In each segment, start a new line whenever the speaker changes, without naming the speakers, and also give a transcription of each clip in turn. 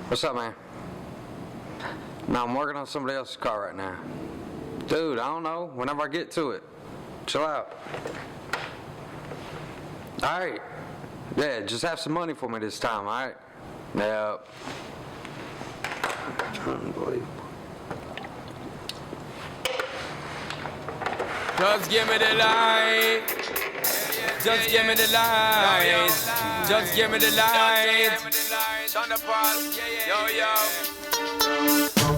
What's up, man? No, I'm working on somebody else's car right now. Dude, I don't know. Whenever I get to it. Chill out. Alright. Yeah, just have some money for me this time, alright? Yep. Unbelievable.
Just give me the light. Just give me the light. Just give me the light. Yo, yo.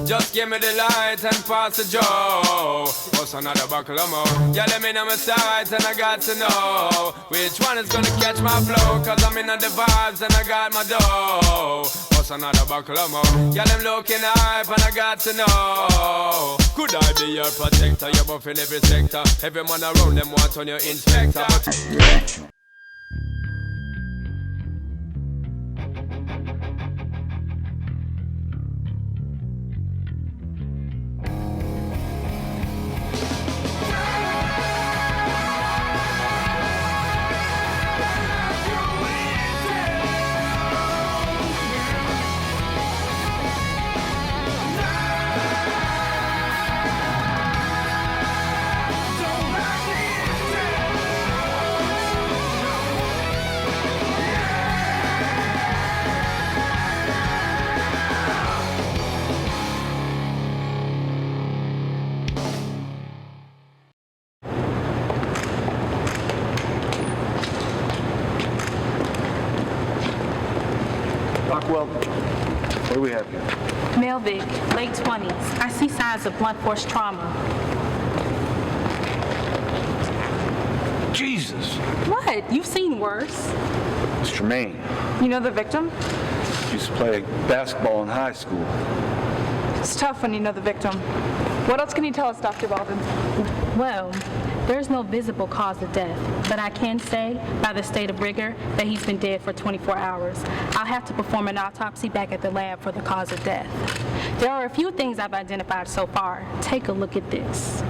Just give me the light and pass the joe. What's another buckle of more? Yeah, let me know my sights and I got to know which one is gonna catch my flow. Cause I'm in on the vibes and I got my dough. What's another buckle of more? Yeah, them looking hype and I got to know. Could I be your protector? You're buff in every sector. Every man around them wants on your inspector.
Well, what do we have here?
Male Vic, late 20s. I see signs of blunt force trauma.
Jesus!
What? You've seen worse.
It's Jermaine.
You know the victim?
Used to play basketball in high school.
It's tough when you know the victim. What else can you tell us, Dr. Weldon?
Well, there's no visible cause of death, but I can say, by the state of rigor, that he's been dead for 24 hours. I'll have to perform an autopsy back at the lab for the cause of death. There are a few things I've identified so far. Take a look at this.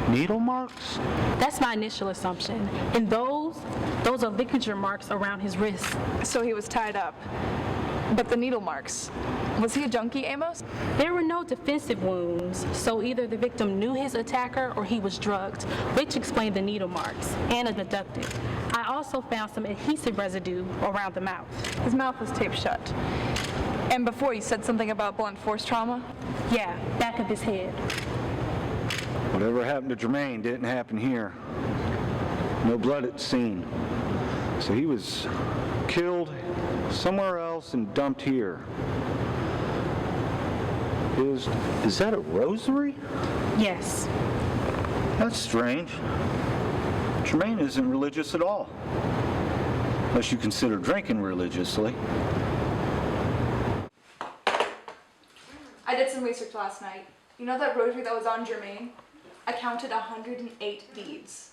Needle marks?
That's my initial assumption. And those are ligature marks around his wrists.
So he was tied up. But the needle marks. Was he a junkie, Amos?
There were no defensive wounds, so either the victim knew his attacker or he was drugged, which explained the needle marks, and abducted. I also found some adhesive residue around the mouth.
His mouth was taped shut. And before you said something about blunt force trauma?
Yeah, back of his head.
Whatever happened to Jermaine didn't happen here. No blood at the scene. So he was killed somewhere else and dumped here. Is that a rosary?
Yes.
That's strange. Jermaine isn't religious at all. Unless you consider drinking religiously.
I did some research last night. You know that rosary that was on Jermaine? I counted 108 beads.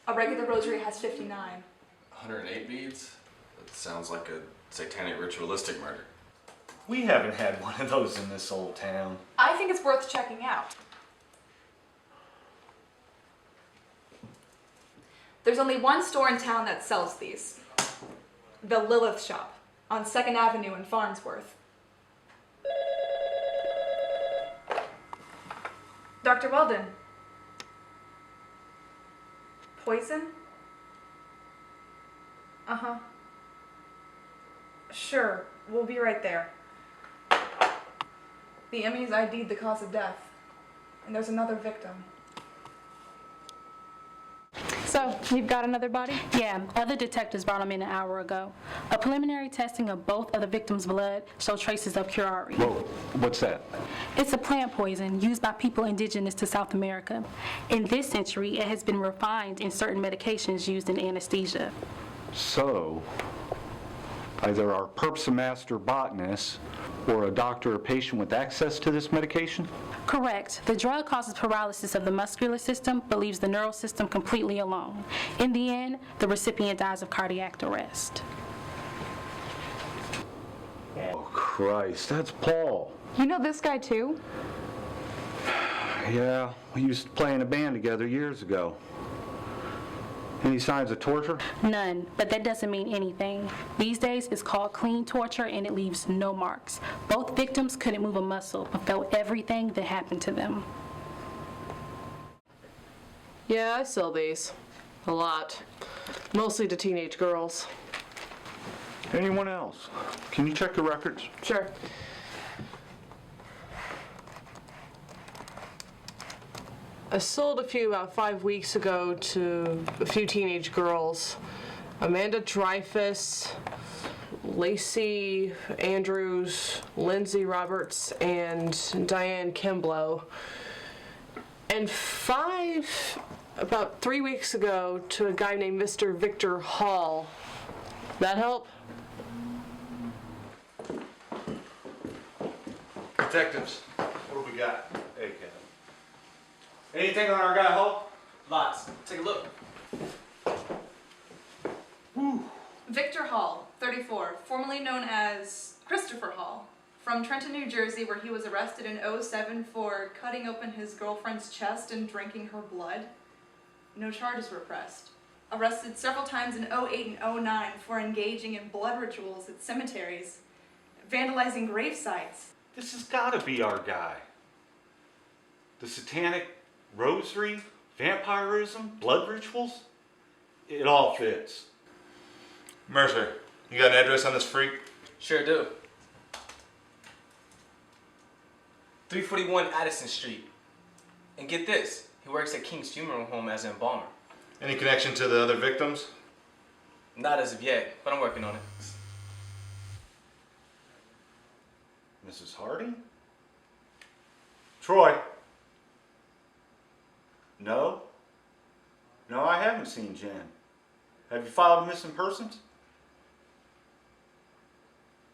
A regular rosary has 59.
108 beads? That sounds like a satanic ritualistic murder.
We haven't had one of those in this old town.
I think it's worth checking out. There's only one store in town that sells these. The Lilith Shop on 2nd Avenue in Farnsworth. Dr. Weldon. Poison? Uh-huh. Sure, we'll be right there. The Emmys ID'd the cause of death, and there's another victim. So, you've got another body?
Yeah, other detectives brought him in an hour ago. A preliminary testing of both of the victims' blood showed traces of curare.
Whoa, what's that?
It's a plant poison used by people indigenous to South America. In this century, it has been refined in certain medications used in anesthesia.
So, either our perp's a master botanist or a doctor or patient with access to this medication?
Correct. The drug causes paralysis of the muscular system, but leaves the neural system completely alone. In the end, the recipient dies of cardiac arrest.
Oh, Christ, that's Paul.
You know this guy too?
Yeah, we used to play in a band together years ago. Any signs of torture?
None, but that doesn't mean anything. These days, it's called clean torture and it leaves no marks. Both victims couldn't move a muscle, but felt everything that happened to them.
Yeah, I sell these. A lot. Mostly to teenage girls.
Anyone else? Can you check the records?
Sure. I sold a few about 5 weeks ago to a few teenage girls. Amanda Dreyfus, Lacey Andrews, Lindsay Roberts, and Diane Kimblow. And 5, about 3 weeks ago, to a guy named Mr. Victor Hall. That help?
Detectives, what do we got?
Hey, Kevin. Anything on our guy Hall?
Lots. Take a look.
Victor Hall, 34, formerly known as Christopher Hall, from Trenton, New Jersey, where he was arrested in '07 for cutting open his girlfriend's chest and drinking her blood. No charges were pressed. Arrested several times in '08 and '09 for engaging in blood rituals at cemeteries, vandalizing grave sites.
This has got to be our guy. The satanic rosary, vampirism, blood rituals, it all fits.
Mercer, you got an address on this freak?
Sure do. 341 Addison Street. And get this, he works at King's Funeral Home as an embalmer.
Any connection to the other victims?
Not as of yet, but I'm working on it.
Mrs. Harding? Troy? No? No, I haven't seen Jen. Have you filed a missing persons?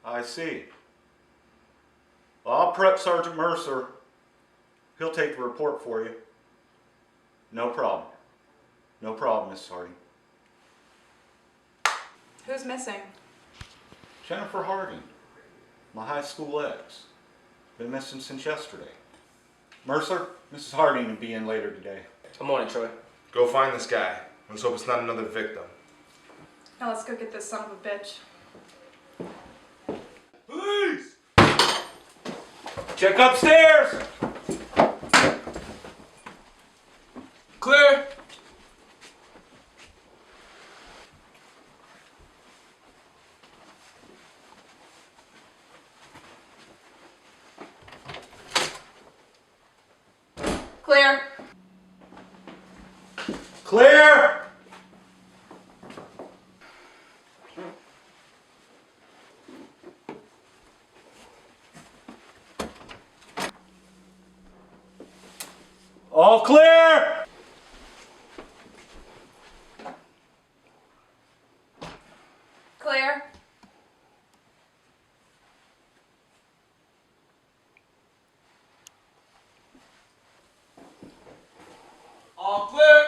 I see. Well, I'll prep Sergeant Mercer. He'll take the report for you. No problem. No problem, Mrs. Harding.
Who's missing?
Jennifer Harding, my high school ex. Been missing since yesterday. Mercer, Mrs. Harding will be in later today.
I'm on it, Troy.
Go find this guy. Let's hope it's not another victim.
Now let's go get this son of a bitch.
Please! Check upstairs!
Clear!
Clear.
Clear! All clear!
Clear.
All clear!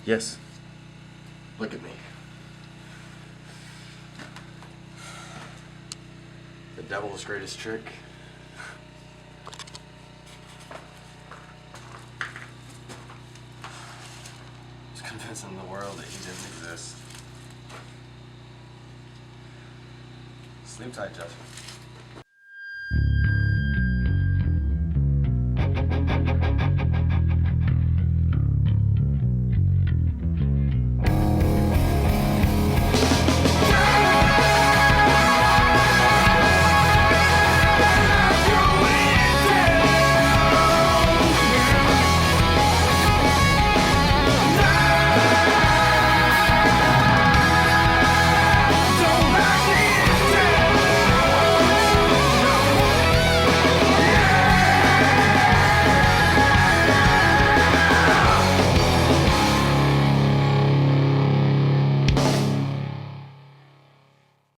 Yes. Look at me. The devil's greatest trick. Is convincing the world that he didn't exist. Sleep tight, Justin.